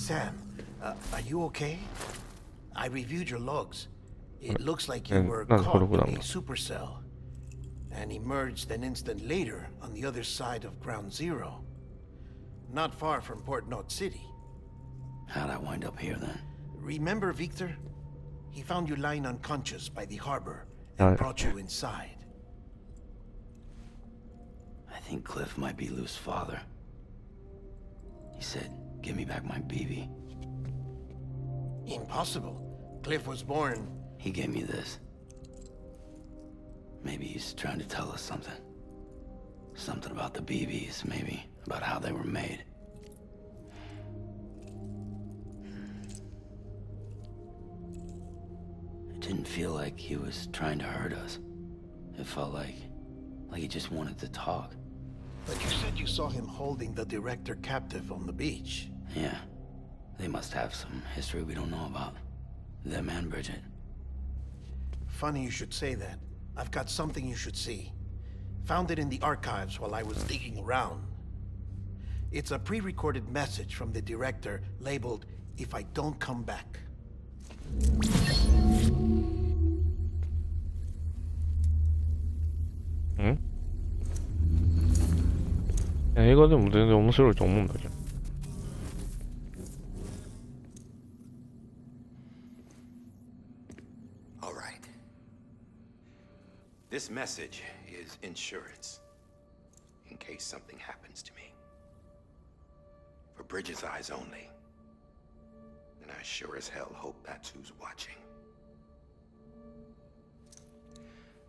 Sam, are you okay? I reviewed your logs. It looks like you were 난 caught 그러구나. in a supercell and emerged an instant later on the other side of Ground Zero. Not far from Port Knot City. How'd I wind up here then? Remember Victor? He found you lying unconscious by the harbor 야, and brought you inside. I think Cliff might be Lou's father. He said, give me back my BB. Impossible. Cliff was born... He gave me this. Maybe he's trying to tell us something. Something about the BBs, maybe. About how they were made. It didn't feel like he was trying to hurt us. It felt like he just wanted to talk. But you said you saw him holding the director captive on the beach. Yeah. They must have some history we don't know about. Them and Bridget. Funny you should say that. I've got something you should see. Found it in the archives while I was digging around. It's a pre-recorded message from the director labeled, "If I don't come back." 응? 야, 이거는 무슨 용서를 좀 먹는 거죠. All right. This message is insurance, in case something happens to me. For Bridget's eyes only. And I sure as hell hope that's who's watching.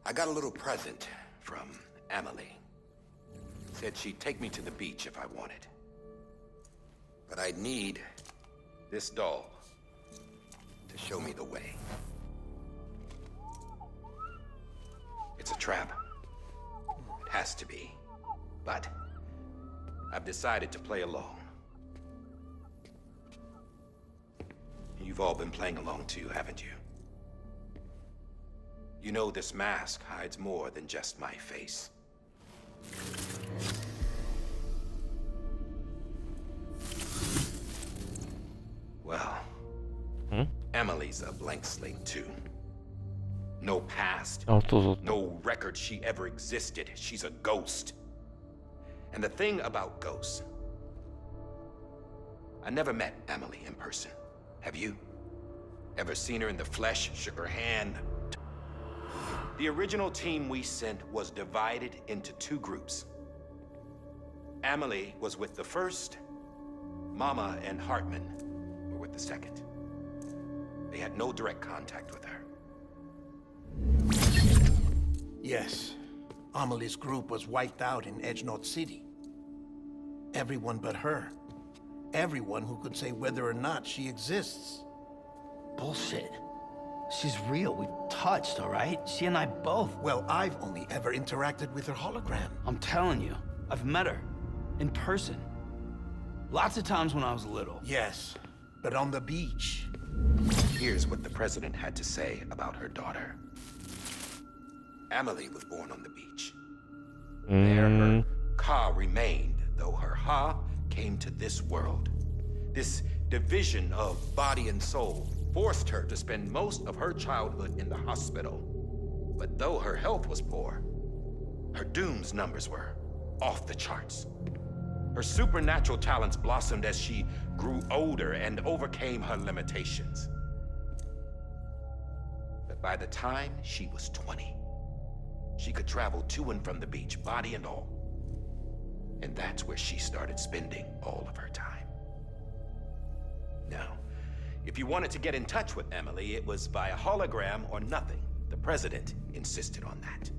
I got a little present from Emily. Said she'd take me to the beach if I wanted. But I'd need this doll to show me the way. It's a trap. It has to be. But I've decided to play along. You've all been playing along too, haven't you? You know this mask hides more than just my face. Well, Emily's a blank slate too. No past, 없어서 no record she ever existed. She's a ghost. And the thing about ghosts, I never met Emily in person. Have you? Ever seen her in the flesh, shook her hand? The original team we sent was divided into two groups. Emily was with the first. Mama and Hartman were with the second. They had no direct contact with her. Yes. Amelie's group was wiped out in Edge Knot City. Everyone but her. Everyone who could say whether or not she exists. Bullshit. She's real. We touched, all right? She and I both. Well, I've only ever interacted with her hologram. I'm telling you, I've met her. In person. Lots of times when I was little. Yes, but on the beach. Here's what the president had to say about her daughter. Emily was born on the beach. There her Ka remained, though her Ha came to this world. This division of body and soul forced her to spend most of her childhood in the hospital. But though her health was poor, her Doom's numbers were off the charts. Her supernatural talents blossomed as she grew older and overcame her limitations. But by the time she was 20, she could travel to and from the beach, body and all. And that's where she started spending all of her time. Now, if you wanted to get in touch with Emily, it was via hologram or nothing. The president insisted on that.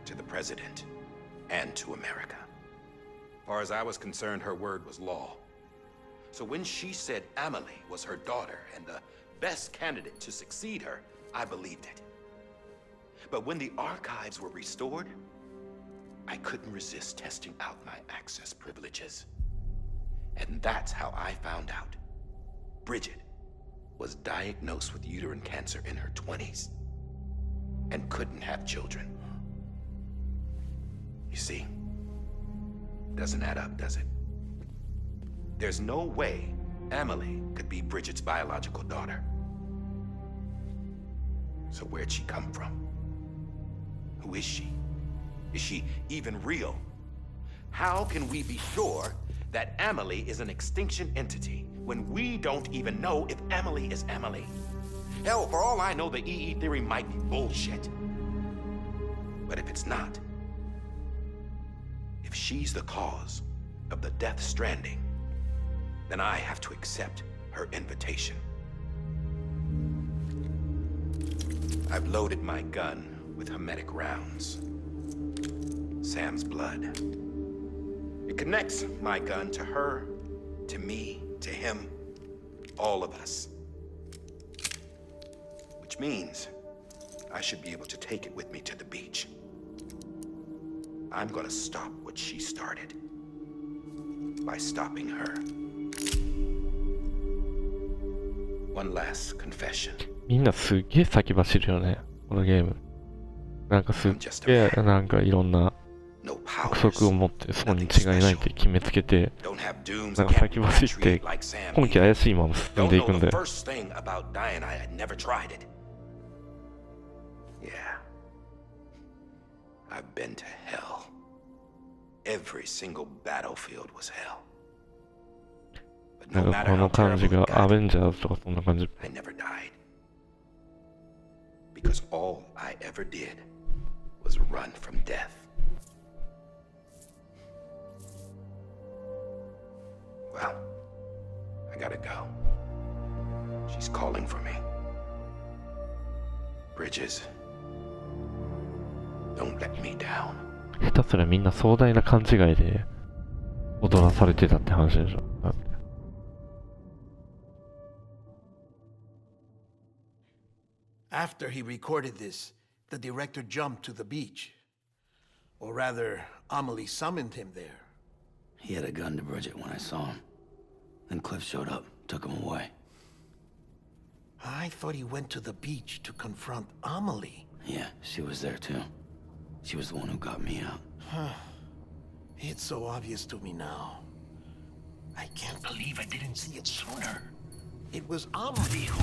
To the president and to America. As far as I was concerned, her word was law. So when she said Emily was her daughter and the best candidate to succeed her, I believed it. But when the archives were restored, I couldn't resist testing out my access privileges. And that's how I found out. Bridget was diagnosed with uterine cancer in her 20s and couldn't have children. You see? Doesn't add up, does it? There's no way Emily could be Bridget's biological daughter. So where'd she come from? Who is she? Is she even real? How can we be sure that Emily is an extinction entity when we don't even know if Emily is Emily? Hell, for all I know, the EE theory might be bullshit. But if it's not, if she's the cause of the death stranding, then I have to accept her invitation. I've loaded my gun with hermetic rounds. Sam's blood. It connects my gun to her, to me, to him, all of us. Which means I should be able to take it with me to the beach. I'm gonna stop what she started by stopping her. One last confession. みんなすっげえ先走るよね、このゲーム。なんかすっげえ、なんかいろんな No 憶測を持ってそうに違いないって決めつけて、 Don't have dooms なんか先走って今季怪しいまま進んでいくんだよ。 first thing about dying, I had never tried it. Yeah. I've been to hell. Every single battlefield was hell. But な no んか matter こ how の感じ terrible が it ア got, ベンジャーズとかそんな感じ。 I never died. Because all I ever did was run from death. Well, I gotta go. She's calling for me. Bridges, don't let me down. ひたすらみんな壮大な勘違いで踊らされてたって話でしょ。After he recorded this, the director jumped to the beach. Or rather, Amelie summoned him there. He had a gun to Bridget when I saw him. Then Cliff showed up, took him away. I thought he went to the beach to confront Amelie. Yeah, she was there too. She was the one who got me out. It's so obvious to me now. I can't believe I didn't see it sooner. It was Amelie who...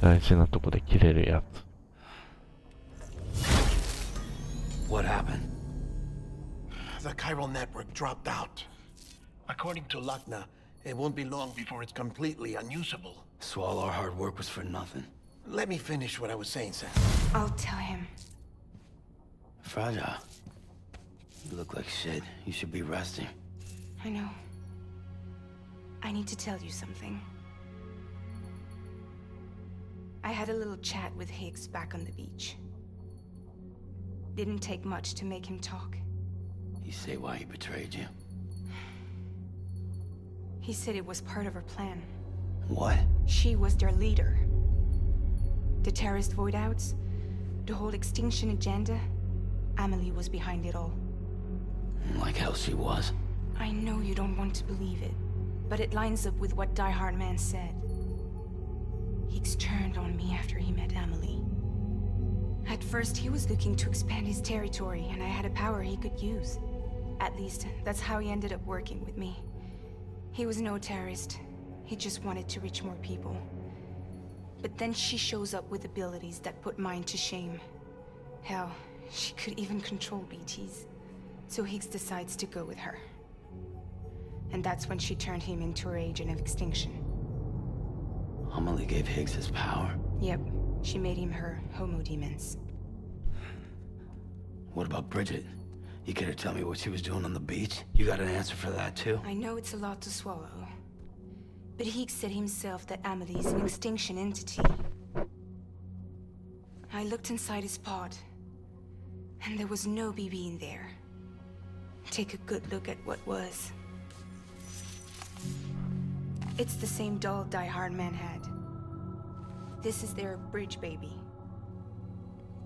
大事なとこで切れるやつ。 What happened? The chiral network dropped out. According to Lakna, it won't be long before it's completely unusable. So all our hard work was for nothing. Let me finish what I was saying, Sam. I'll tell him. Fragile. You look like shit. You should be resting. I know. I need to tell you something. I had a little chat with Higgs back on the beach. Didn't take much to make him talk. You say why he betrayed you? He said it was part of her plan. What? She was their leader. The terrorist void-outs, the whole extinction agenda, Amelie was behind it all. Like hell she was. I know you don't want to believe it, but it lines up with what Die Hard Man said. Higgs turned on me after he met Amelie. At first, he was looking to expand his territory, and I had a power he could use. At least, that's how he ended up working with me. He was no terrorist. He just wanted to reach more people. But then she shows up with abilities that put mine to shame. Hell, she could even control BTs. So Higgs decides to go with her. And that's when she turned him into her agent of extinction. Amelie gave Higgs his power. Yep, she made him her Homo Demons. What about Bridget? You care to tell me what she was doing on the beach? You got an answer for that too? I know it's a lot to swallow. But Higgs said himself that Amelie is an extinction entity. I looked inside his pod, and there was no BB in there. Take a good look at what was. It's the same doll Die Hard Man had. This is their bridge baby.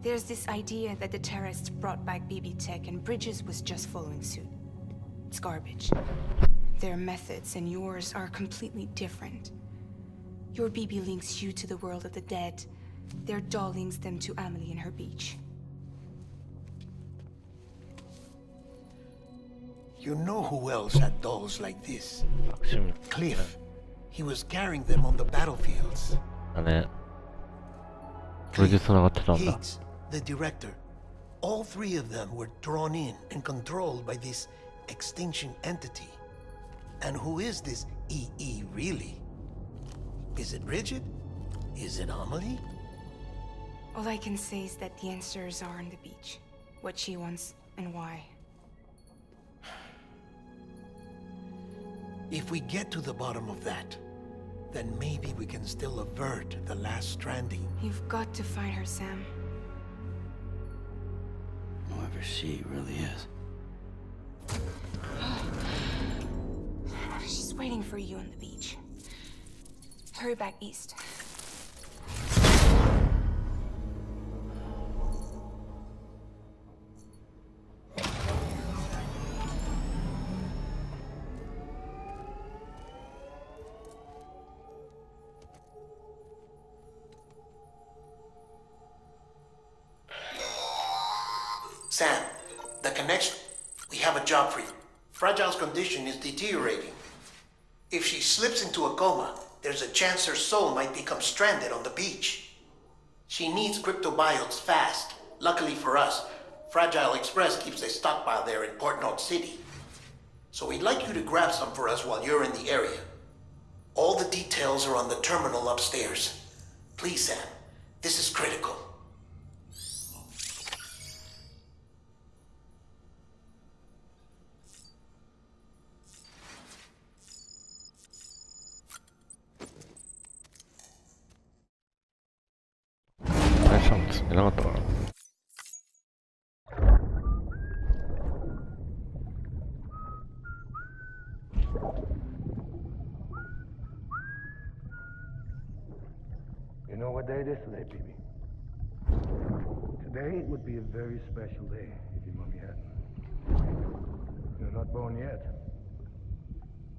There's this idea that the terrorists brought back BB tech and Bridges was just following suit. It's garbage. Their methods and yours are completely different. Your BB links you to the world of the dead. Their doll links them to Amelie and her beach. You know who else had dolls like this? 悪趣味 Cliff. He was carrying them on the battlefields. だね。これで繋がってたんだ。 Higgs, the director. All three of them were drawn in and controlled by this extinction entity. And who is this EE really? Is it Rigid? Is it Amelie? All I can say is that the answers are on the beach. What she wants and why. If we get to the bottom of that, then maybe we can still avert the last stranding. You've got to find her, Sam. Whoever she really is. She's waiting for you on the beach. Hurry back east. Sam, the connection. We have a job for you. Fragile's condition is deteriorating. If she slips into a coma, there's a chance her soul might become stranded on the beach. She needs cryptobiotes fast. Luckily for us, Fragile Express keeps a stockpile there in Port North City. So we'd like you to grab some for us while you're in the area. All the details are on the terminal upstairs. Please, Sam, this is critical. You know what day it is today, PB? Today would be a very special day if your mommy hadn't. You're not born yet.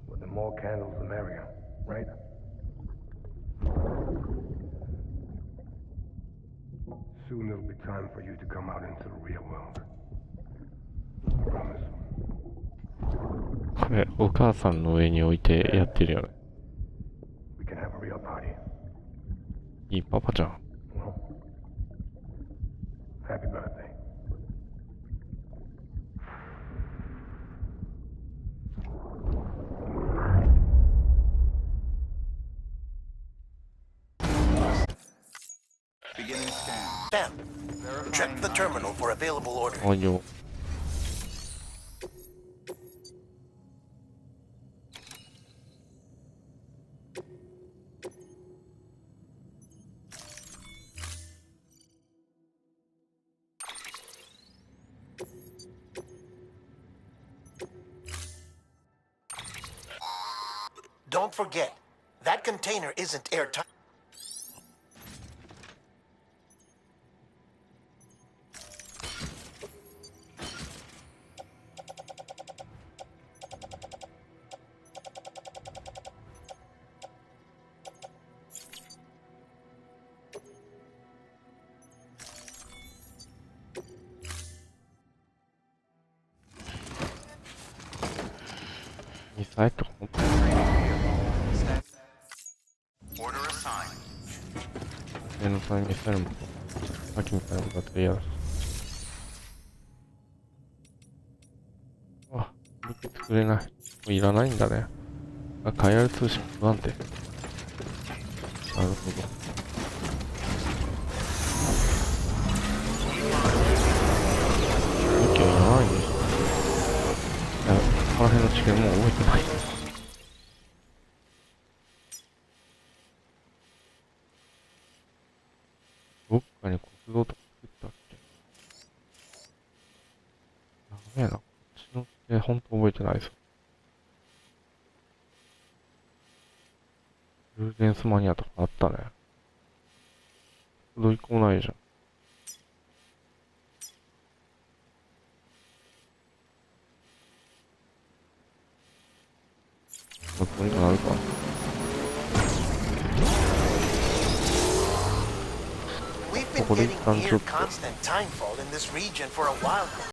But the more candles, the merrier, right? Soon it'll be time for you to come out into the real world. Promise. これ、お母さんの上に置いてやってるよね。We can have a real party. いいパパじゃん。Well, happy birthday. Beginning scan. Sam, check the terminal for available orders. おいよ。Don't forget, that container isn't airtight. Miss I to Order assigned. 目の前にしたらもさっきみたいなことだって嫌だ。あ、武器作れない。もういらないんだね。あ、海外通信不安定。なるほど。武器はいらないんですよ。いや、この辺の知見もう覚えてない。どっかに国道とか作ったっけ。ダメやな。こっちのって本当覚えてないです。ルーデンスマニアとかあったね。どう一個もないじゃん。どうにかなるか。We've been getting near constant timefall in this region for a while now.